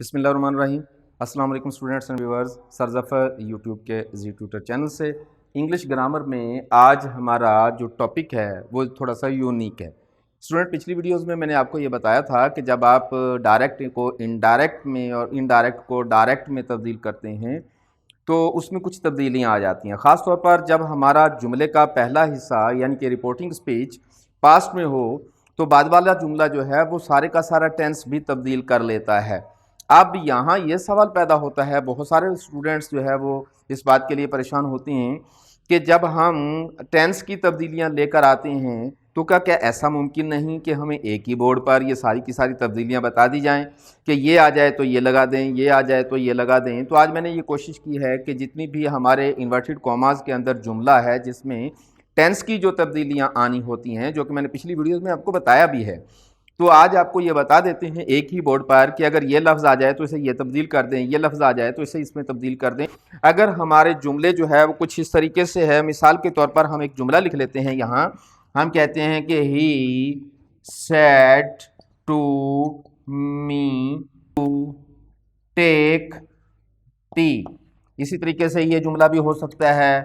بسم اللہ الرحمن الرحیم۔ السلام علیکم students and viewers, sir Zafar YouTube کے زی ٹیوٹر چینل سے انگلش گرامر میں آج ہمارا جو ٹاپک ہے وہ تھوڑا سا یونیک ہے۔ اسٹوڈنٹ پچھلی ویڈیوز میں نے آپ کو یہ بتایا تھا کہ جب آپ ڈائریکٹ کو انڈائریکٹ میں اور انڈائریکٹ کو ڈائریکٹ میں تبدیل کرتے ہیں تو اس میں کچھ تبدیلیاں آ جاتی ہیں، خاص طور پر جب ہمارا جملے کا پہلا حصہ یعنی کہ رپورٹنگ اسپیچ پاسٹ میں ہو تو بعد والا جملہ جو ہے وہ سارے کا سارا ٹینس بھی تبدیل کر لیتا ہے۔ اب یہاں یہ سوال پیدا ہوتا ہے، بہت سارے اسٹوڈنٹس جو ہے وہ اس بات کے لیے پریشان ہوتے ہیں کہ جب ہم ٹینس کی تبدیلیاں لے کر آتے ہیں تو کیا ایسا ممکن نہیں کہ ہمیں ایک ہی بورڈ پر یہ ساری کی ساری تبدیلیاں بتا دی جائیں کہ یہ آ جائے تو یہ لگا دیں، یہ آ جائے تو یہ لگا دیں۔ تو آج میں نے یہ کوشش کی ہے کہ جتنی بھی ہمارے انورٹڈ کاماز کے اندر جملہ ہے جس میں ٹینس کی جو تبدیلیاں آنی ہوتی ہیں، جو کہ میں نے پچھلی ویڈیوز میں آپ کو بتایا بھی ہے، تو آج آپ کو یہ بتا دیتے ہیں ایک ہی بورڈ پر کہ اگر یہ لفظ آ جائے تو اسے یہ تبدیل کر دیں، یہ لفظ آ جائے تو اسے اس میں تبدیل کر دیں۔ اگر ہمارے جملے جو ہے وہ کچھ اس طریقے سے ہے، مثال کے طور پر ہم ایک جملہ لکھ لیتے ہیں، یہاں ہم کہتے ہیں کہ he said to me to take tea. اسی طریقے سے یہ جملہ بھی ہو سکتا ہے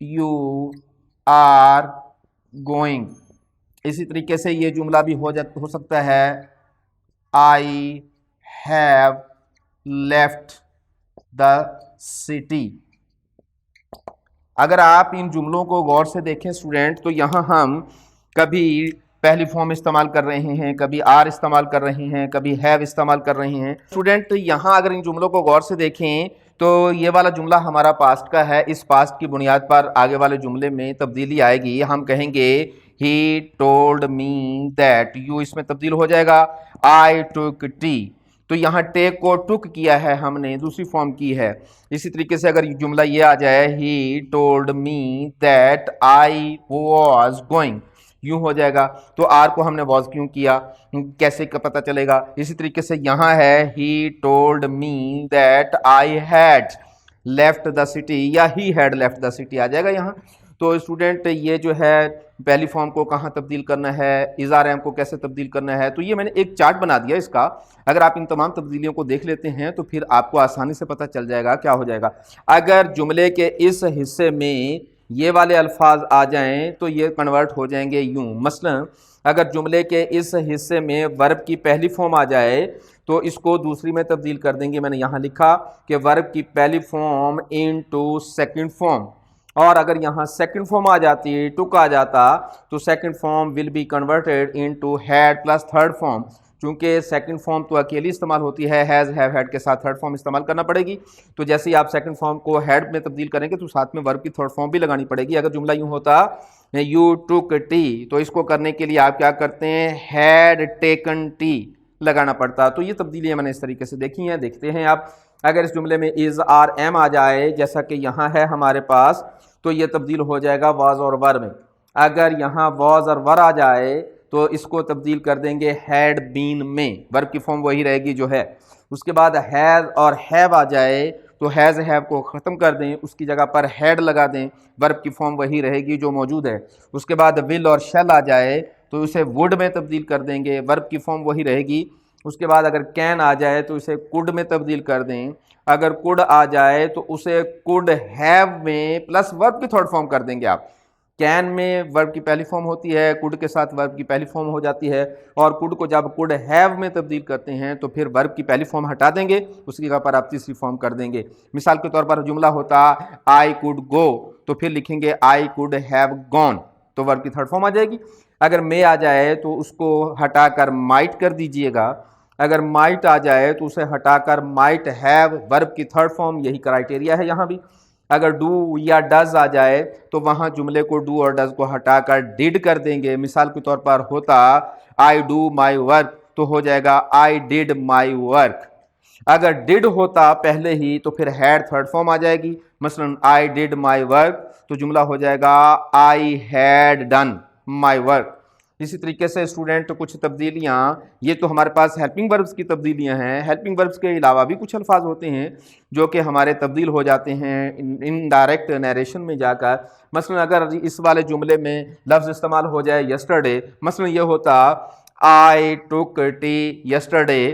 یو آر گوئنگ۔ اسی طریقے سے یہ جملہ بھی ہو سکتا ہے I have left the city. اگر آپ ان جملوں کو غور سے دیکھیں اسٹوڈنٹ تو یہاں ہم کبھی پہلی فارم استعمال کر رہے ہیں، کبھی آر استعمال کر رہے ہیں، کبھی ہیو استعمال کر رہے ہیں۔ اسٹوڈنٹ یہاں اگر ان جملوں کو غور سے دیکھیں تو یہ والا جملہ ہمارا پاسٹ کا ہے، اس پاسٹ کی بنیاد پر آگے والے جملے میں تبدیلی آئے گی، ہم کہیں گے he told me that، یو اس میں تبدیل ہو جائے گا I took tea۔ تو یہاں ٹیک کو ٹک کیا ہے ہم نے، دوسری فارم کی ہے۔ اسی طریقے سے اگر جملہ یہ آ جائے he told me that I was going، یوں ہو جائے گا۔ تو آر کو ہم نے واز کیوں کیا، کیسے کا پتہ چلے گا۔ اسی طریقے سے یہاں ہے he told me that I had left the city، یا he had left the city آ جائے گا یہاں۔ تو اسٹوڈنٹ یہ جو ہے پہلی فارم کو کہاں تبدیل کرنا ہے، اظہار اہم کو کیسے تبدیل کرنا ہے، تو یہ میں نے ایک چارٹ بنا دیا اس کا۔ اگر آپ ان تمام تبدیلیوں کو دیکھ لیتے ہیں تو پھر آپ کو آسانی سے پتہ چل جائے گا کیا ہو جائے گا۔ اگر جملے کے اس حصے میں یہ والے الفاظ آ جائیں تو یہ کنورٹ ہو جائیں گے یوں، مثلا اگر جملے کے اس حصے میں ورب کی پہلی فارم آ جائے تو اس کو دوسری میں تبدیل کر دیں گے۔ میں نے یہاں لکھا کہ ورب کی پہلی فارم انٹو سیکنڈ فارم، اور اگر یہاں سیکنڈ فارم آ جاتی، ٹک آ جاتا، تو second form will be converted into had plus third form. چونکہ سیکنڈ فارم تو اکیلی استعمال ہوتی ہے، ہیز ہیو ہیڈ کے ساتھ تھرڈ فارم استعمال کرنا پڑے گی۔ تو جیسے ہی آپ سیکنڈ فارم کو ہیڈ میں تبدیل کریں گے تو ساتھ میں ورب کی تھرڈ فارم بھی لگانی پڑے گی۔ اگر جملہ یوں ہوتا یو ٹک ٹی تو اس کو کرنے کے لیے آپ کیا کرتے ہیں، ہیڈ ٹیکن ٹی لگانا پڑتا۔ تو یہ تبدیلیاں میں نے اس طریقے سے دیکھی ہیں، دیکھتے ہیں آپ۔ اگر اس جملے میں از آر ایم آ جائے جیسا کہ یہاں ہے ہمارے پاس تو یہ تبدیل ہو جائے گا واز اور ور میں۔ اگر یہاں واز اور ور آ جائے تو اس کو تبدیل کر دیں گے ہیڈ بین میں، ورب کی فارم وہی رہے گی جو ہے۔ اس کے بعد ہیز اور ہیو آ جائے تو ہیز ہیو کو ختم کر دیں، اس کی جگہ پر ہیڈ لگا دیں، ورب کی فارم وہی رہے گی جو موجود ہے۔ اس کے بعد ول اور شیل آ جائے تو اسے وڈ میں تبدیل کر دیں گے، ورب کی فارم وہی رہے گی۔ اس کے بعد اگر کین آ جائے تو اسے کوڈ میں تبدیل کر دیں، اگر کوڈ آ جائے تو اسے کوڈ ہیو میں پلس ورب کی تھرڈ فارم کر دیں گے آپ۔ کین میں ورب کی پہلی فارم ہوتی ہے، کوڈ کے ساتھ ورب کی پہلی فارم ہو جاتی ہے، اور کوڈ کو جب کوڈ ہیو میں تبدیل کرتے ہیں تو پھر ورب کی پہلی فارم ہٹا دیں گے، اس کی جگہ پر آپ تیسری فارم کر دیں گے۔ مثال کے طور پر جملہ ہوتا آئی کوڈ گو تو پھر لکھیں گے آئی کوڈ ہیو گون، تو ورب کی تھرڈ فارم آ جائے گی۔ اگر میں آ جائے تو اس کو ہٹا کر مائٹ کر دیجئے گا، اگر مائٹ آ جائے تو اسے ہٹا کر مائٹ ہیو، ورب کی تھرڈ فارم، یہی کرائٹیریا ہے یہاں بھی۔ اگر ڈو یا ڈز آ جائے تو وہاں جملے کو ڈو اور ڈز کو ہٹا کر ڈیڈ کر دیں گے۔ مثال کے طور پر ہوتا آئی ڈو مائی ورک تو ہو جائے گا آئی ڈیڈ مائی ورک۔ اگر ڈیڈ ہوتا پہلے ہی تو پھر ہیڈ تھرڈ فارم آ جائے گی، مثلا آئی ڈیڈ مائی ورک تو جملہ ہو جائے گا I had done my work. اسی طریقے سے اسٹوڈنٹ کچھ تبدیلیاں، یہ تو ہمارے پاس ہیلپنگ وربز کی تبدیلیاں ہیں، ہیلپنگ وربز کے علاوہ بھی کچھ الفاظ ہوتے ہیں جو کہ ہمارے تبدیل ہو جاتے ہیں انڈائریکٹ نیریشن میں جا کر۔ مثلا اگر اس والے جملے میں لفظ استعمال ہو جائے یسٹرڈے، مثلا یہ ہوتا I took tea yesterday,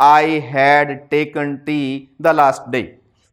I had taken tea the last day।